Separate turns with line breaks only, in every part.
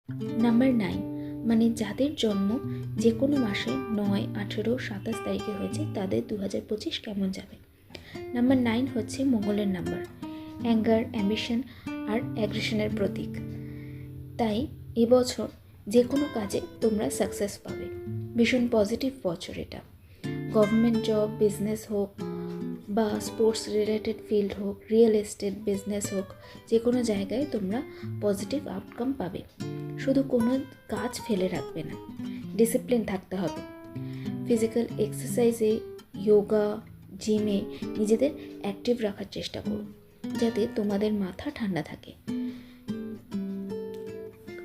Number 9 মানে যাদের জন্ম যে কোনো মাসে 9, 18, 27 তারিখে হয়েছে তাদের 2025 কেমন যাবে। নাম্বার 9 হচ্ছে মঙ্গলের নাম্বার, অ্যাঙ্গার, অ্যাম্বিশন আর অ্যাগ্রেশনের প্রতীক। তাই এবছর যে কোনো কাজে তোমরা সাকসেস পাবে। ভীষণ পজিটিভ বছর এটা। গভর্নমেন্ট জব, বিজনেস হোক বা স্পোর্টস রিলেটেড ফিল্ড হোক, রিয়েল এস্টেট বিজনেস হোক, যে কোনো জায়গায় তোমরা পজিটিভ আউটকাম পাবে। শুধু কোনো কাজ ফেলে রাখবে না, ডিসিপ্লিন থাকতে হবে। ফিজিক্যাল এক্সারসাইজে, যোগা, জিমে নিজেদের অ্যাক্টিভ রাখার চেষ্টা করো যাতে তোমাদের মাথা ঠান্ডা থাকে।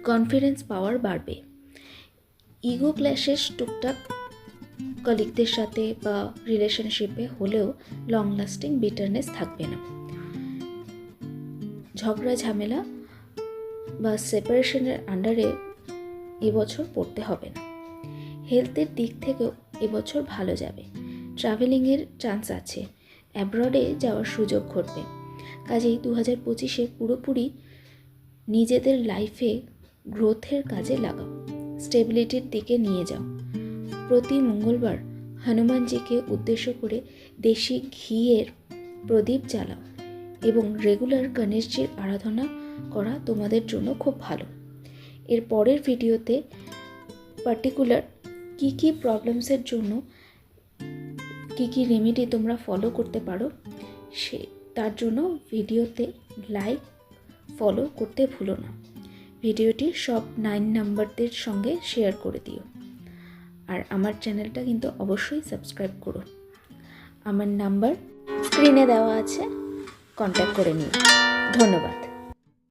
কনফিডেন্স পাওয়ার বাড়বে। ইগো ক্ল্যাশেস টুকটাক কলিগদের সাথে বা রিলেশনশিপে হলেও লং লাস্টিং বিটারনেস থাকবে না। ঝগড়া ঝামেলা বা সেপারেশনের আন্ডারে এবছর পড়তে হবে না। হেলথের দিক থেকেও এবছর ভালো যাবে। ট্রাভেলিংয়ের চান্স আছে, অ্যাব্রডে যাওয়ার সুযোগ ঘটবে। কাজেই 2025 পুরোপুরি নিজেদের লাইফে গ্রোথের কাজে লাগাও, স্টেবিলিটির দিকে নিয়ে যাও। প্রতি মঙ্গলবার হনুমানজিকে উদ্দেশ্য করে দেশি ঘিয়ের প্রদীপ জ্বালাও এবং রেগুলার গণেশজির আরাধনা করা তোমাদের জন্য খুব ভালো। এর পরের ভিডিওতে পার্টিকুলার কী প্রবলেমসের জন্য কী রেমেডি তোমরা ফলো করতে পারো তার জন্য ভিডিওতে লাইক, ফলো করতে ভুলো না। ভিডিওটি সব 9 নাম্বারদের সঙ্গে শেয়ার করে দিও। আর আমার চ্যানেলটা কিন্তু অবশ্যই সাবস্ক্রাইব করো। আমার নাম্বার স্ক্রিনে দেওয়া আছে, কন্ট্যাক্ট করে নিও। ধন্যবাদ।